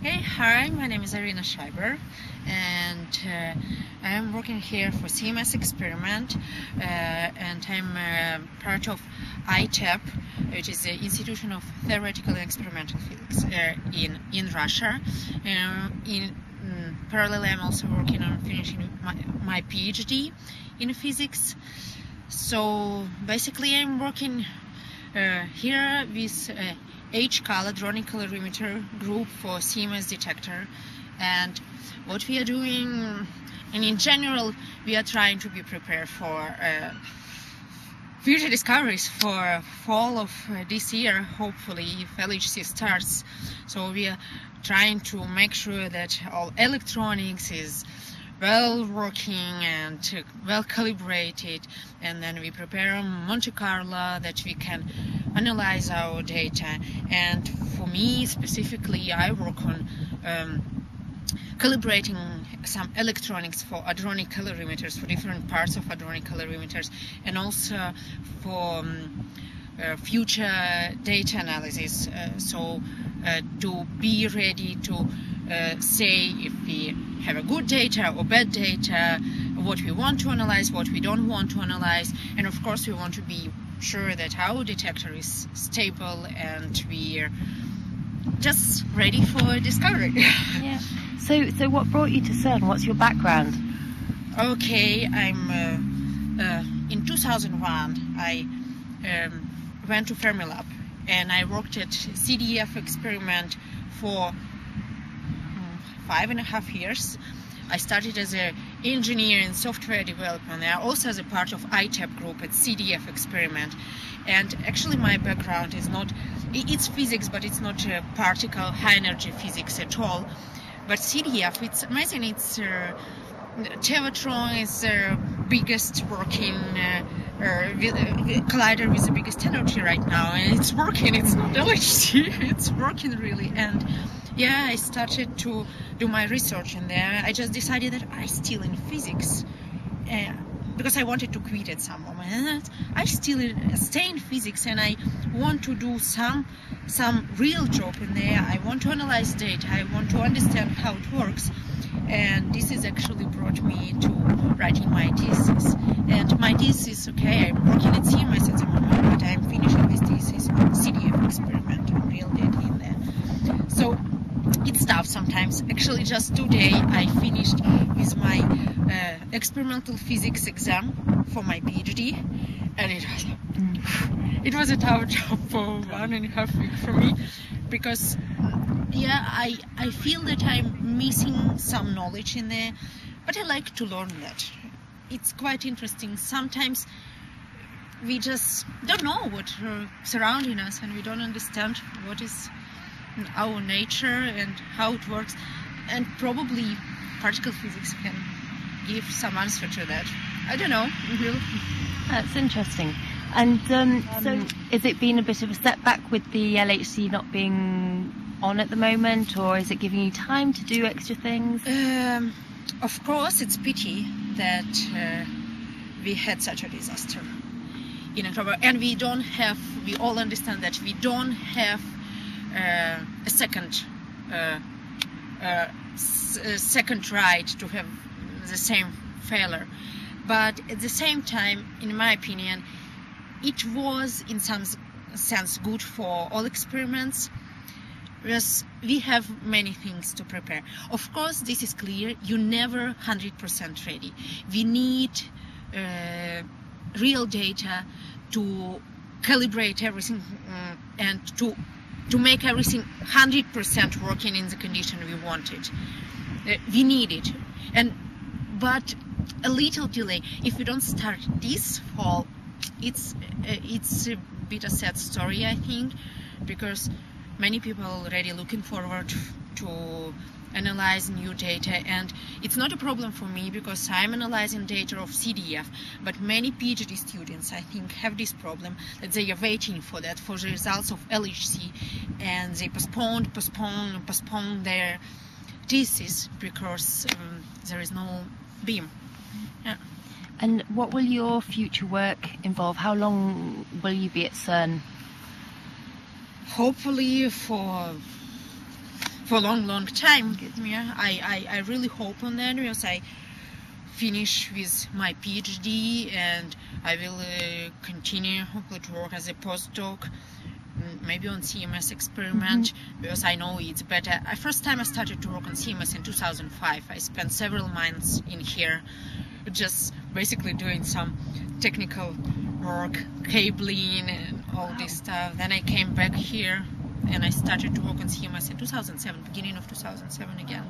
Hey, hi, my name is Irina Shreyber, and I am working here for CMS Experiment, and I'm part of ITEP, which is the Institution of Theoretical and Experimental Physics in Russia. In parallel, I'm also working on finishing my PhD in physics. So basically, I'm working here with H-color hadronic colorimeter group for CMS detector, and what we are doing, and in general, we are trying to be prepared for future discoveries for fall of this year, hopefully, if LHC starts. So we are trying to make sure that all electronics is well working and well calibrated, and then we prepare Monte Carlo that we can analyze our data. And for me specifically, I work on calibrating some electronics for hadronic colorimeters, for different parts of hadronic colorimeters, and also for future data analysis, to be ready to say if we have a good data or bad data, what we want to analyze, what we don't want to analyze, and of course we want to be sure that our detector is stable and we're just ready for discovery. Yeah. So what brought you to CERN? What's your background? Okay, I'm in 2001 I went to Fermilab and I worked at CDF experiment for 5.5 years. I started as an engineer in software development, and also as a part of ITEP group at CDF experiment. And actually my background is not, it's physics, but it's not particle high energy physics at all. But CDF, it's amazing. It's Tevatron is the biggest working collider with the biggest energy right now, and it's working. It's not LHC, it's working really. And yeah, I started to do my research in there. I just decided that I still in physics, because I wanted to quit at some moment. I still stay in physics, and I want to do some real job in there. I want to analyze data. I want to understand how it works, and this is actually brought me to writing my thesis. And my thesis, okay, I'm working at CMS at the moment, but I'm finishing this thesis on CDF experiment, on real data in there. So it's tough sometimes. Actually, just today I finished with my experimental physics exam for my PhD, and it was a tough job for 1.5 weeks for me, because yeah, I feel that I'm missing some knowledge in there, but I like to learn that. It's quite interesting. Sometimes we just don't know what's surrounding us, and we don't understand what is our nature and how it works, and probably particle physics can give some answer to that. I don't know. That's interesting. And so has it been a bit of a setback with the LHC not being on at the moment, or is it giving you time to do extra things? Of course, it's pity that we had such a disaster in October, and we all understand that we don't have a second right to have the same failure. But at the same time, in my opinion, it was in some sense good for all experiments, because we have many things to prepare. Of course, this is clear, you're never 100% ready. We need real data to calibrate everything and to make everything 100% working in the condition we want it. We need it. But a little delay. If we don't start this fall, it's a bit a sad story, I think, because many people are already looking forward to analyze new data, and it's not a problem for me because I'm analyzing data of CDF, but many PhD students, I think, have this problem that they are waiting for that, for the results of LHC, and they postpone their thesis because there is no beam. Yeah. And what will your future work involve? How long will you be at CERN? Hopefully for for a long time. Yeah, I really hope on that, because I finish with my PhD and I will continue hopefully to work as a postdoc, maybe on CMS experiment, because I know it's better. First time I started to work on CMS in 2005. I spent several months in here just basically doing some technical work, cabling and all this stuff. Then I came back here and I started to work on CMS in 2007, beginning of 2007 again.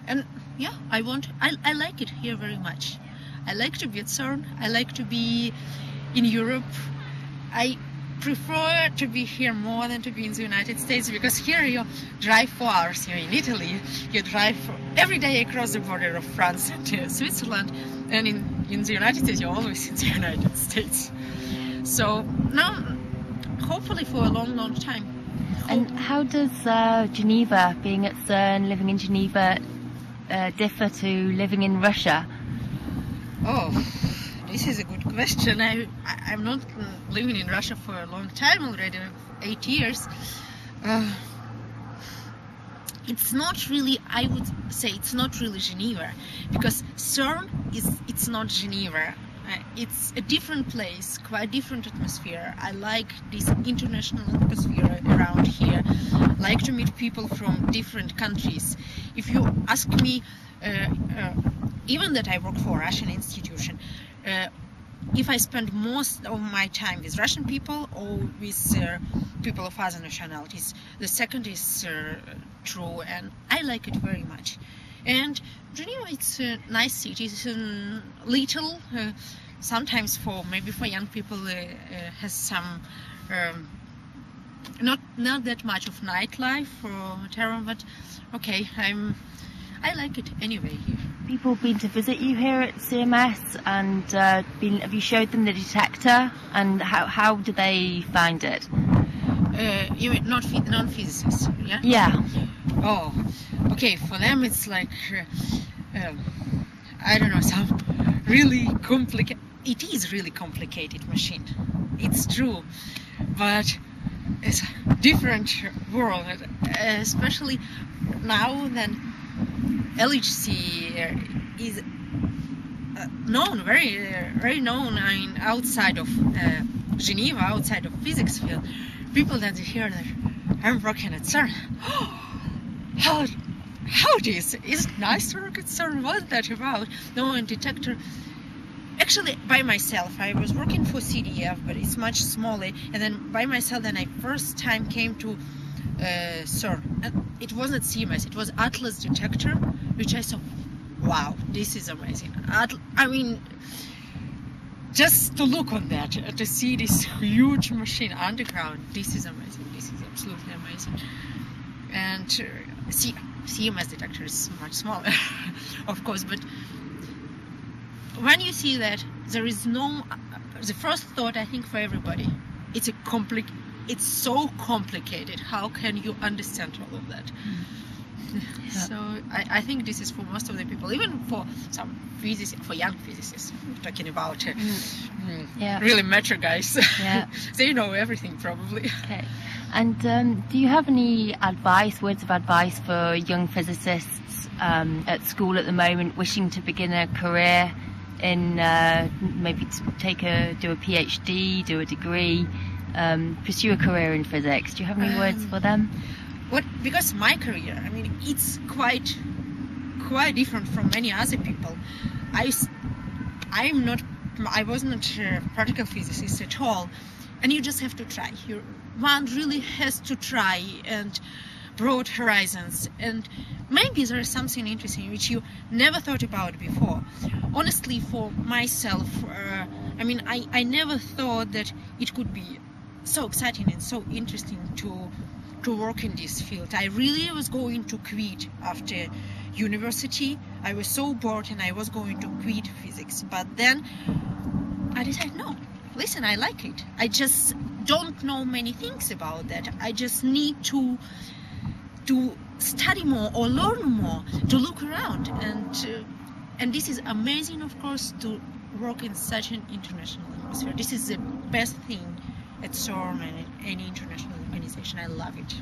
And yeah, I like it here very much. I like to be at CERN. I like to be in Europe. I prefer to be here more than to be in the United States, because here you drive 4 hours. You're in Italy, you drive every day across the border of France and Switzerland, and in the United States you're always in the United States. So now, hopefully for a long time. And how does Geneva, being at CERN, living in Geneva, differ to living in Russia? Oh, this is a good question. I'm not living in Russia for a long time already, 8 years. It's not really, I would say it's not really Geneva, because CERN it's not Geneva. It's a different place, quite different atmosphere. I like this international atmosphere around here. I like to meet people from different countries. If you ask me, even that I work for a Russian institution, if I spend most of my time with Russian people or with people of other nationalities, the second is true, and I like it very much. And Geneva, it's a nice city. It's little, sometimes maybe for young people, has some not that much of nightlife or whatever. But okay, I like it anyway here. People been to visit you here at CMS, and have you showed them the detector, and how do they find it? You mean non-physicists? Yeah. Yeah. Oh, okay. For them, it's like I don't know, some really complicated. It is really complicated machine. It's true, but it's a different world, especially now that LHC is known, very known. I mean, outside of Geneva, outside of physics field, people that hear that I'm working at CERN. How this is nice to work at CERN? What's that about? No, and detector. Actually, by myself. I was working for CDF, but it's much smaller. And then by myself, then I first time came to CERN. And it wasn't CMS, it was Atlas detector, which I saw. Wow, this is amazing. I mean, just to look on that, to see this huge machine underground, this is amazing. This is absolutely amazing. And CMS detector is much smaller, of course, but when you see that, there is no. The first thought, I think, for everybody, it's so complicated. How can you understand all of that? Yeah. So I think this is for most of the people, even for some physicists, for young physicists, we're talking about really mature guys. Yeah. They know everything probably. Okay. And do you have any words of advice for young physicists at school at the moment, wishing to begin a career in maybe do a PhD, do a degree, pursue a career in physics? Do you have any words for them? Because my career, I mean, it's quite different from many other people. I wasn't a practical physicist at all, and you just have to try. One really has to try and broad horizons, and maybe there is something interesting which you never thought about before. Honestly, for myself, I mean, I never thought that it could be so exciting and so interesting to work in this field. I really was going to quit after university. I was so bored and I was going to quit physics, but then I decided, no, listen, I like it. I just don't know many things about that. I just need to study more or learn more, to look around, and this is amazing, of course, to work in such an international atmosphere. This is the best thing at CERN and any international organization. I love it.